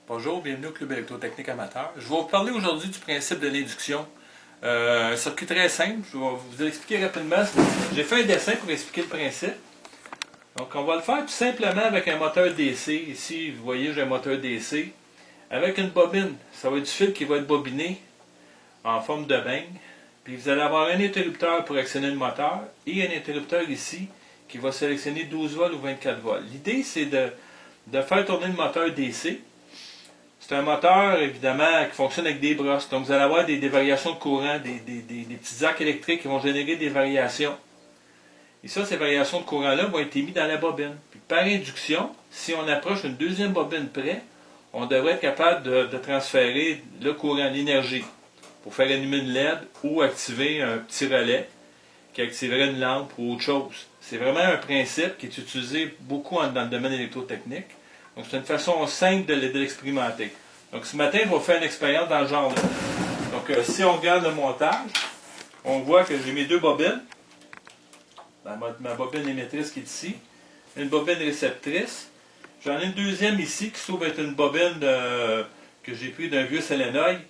Bonjour, bienvenue au Club électrotechnique amateur. Je vais vous parler aujourd'hui du principe de l'induction. Un circuit très simple, je vais vous expliquer rapidement. J'ai fait un dessin pour expliquer le principe. Donc on va le faire tout simplement avec un moteur DC. Ici, vous voyez, j'ai un moteur DC. Avec une bobine, ça va être du fil qui va être bobiné en forme de beigne. Puis vous allez avoir un interrupteur pour actionner le moteur et un interrupteur ici qui va sélectionner 12 volts ou 24 volts. L'idée, c'est de faire tourner le moteur DC. C'est un moteur, évidemment, qui fonctionne avec des brosses. Donc, vous allez avoir des variations de courant, des petits arcs électriques qui vont générer des variations. Et ça, ces variations de courant-là vont être émises dans la bobine. Puis, par induction, si on approche une deuxième bobine près, on devrait être capable de transférer le courant, l'énergie, pour faire allumer une LED ou activer un petit relais qui activerait une lampe ou autre chose. C'est vraiment un principe qui est utilisé beaucoup dans le domaine électrotechnique. Donc, c'est une façon simple de l'expérimenter. Donc, ce matin, je vais faire une expérience dans ce genre-là. Donc, si on regarde le montage, on voit que j'ai mes deux bobines. Ma bobine émettrice qui est ici. Une bobine réceptrice. J'en ai une deuxième ici qui se trouve être une bobine que j'ai pris d'un vieux solénoïde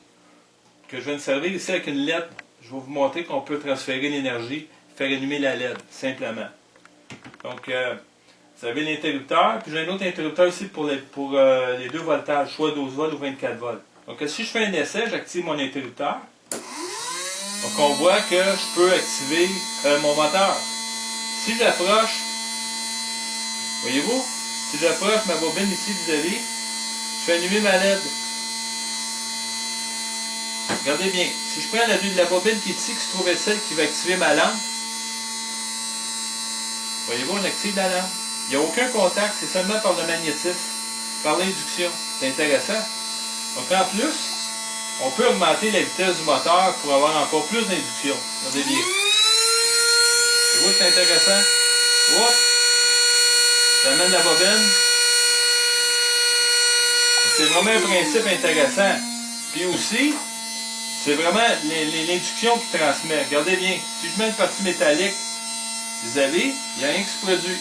que je viens de servir ici avec une LED. Je vais vous montrer qu'on peut transférer l'énergie, faire allumer la LED, simplement. Donc, vous avez l'interrupteur, puis j'ai un autre interrupteur ici pour les deux voltages, soit 12 volts ou 24 volts. Donc si je fais un essai, j'active mon interrupteur. Donc on voit que je peux activer mon moteur. Si j'approche, voyez-vous, si j'approche ma bobine ici vis-à-vis, je fais allumer ma LED. Regardez bien, si je prends la bobine qui est ici, qui se trouve celle qui va activer ma lampe, voyez-vous, on active la lampe. Il n'y a aucun contact, c'est seulement par le magnétisme, par l'induction. C'est intéressant. Donc en plus, on peut augmenter la vitesse du moteur pour avoir encore plus d'induction. Regardez bien. Et vous, c'est intéressant. Oups! J'amène la bobine. C'est vraiment un principe intéressant. Puis aussi, c'est vraiment l'induction qui transmet. Regardez bien. Si je mets une partie métallique, vous avez, il n'y a rien qui se produit.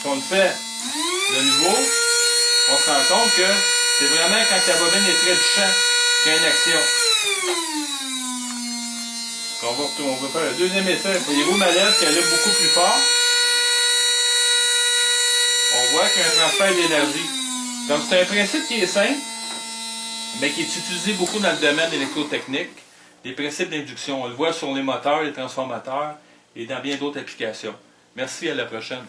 Si on le fait de nouveau, on se rend compte que c'est vraiment quand la bobine est près du champ qu'il y a une action. On va faire un deuxième essai. Voyez-vous ma LED qui allume beaucoup plus fort. On voit qu'il y a un transfert d'énergie. Donc c'est un principe qui est simple, mais qui est utilisé beaucoup dans le domaine électrotechnique. Les principes d'induction, on le voit sur les moteurs, les transformateurs et dans bien d'autres applications. Merci, à la prochaine.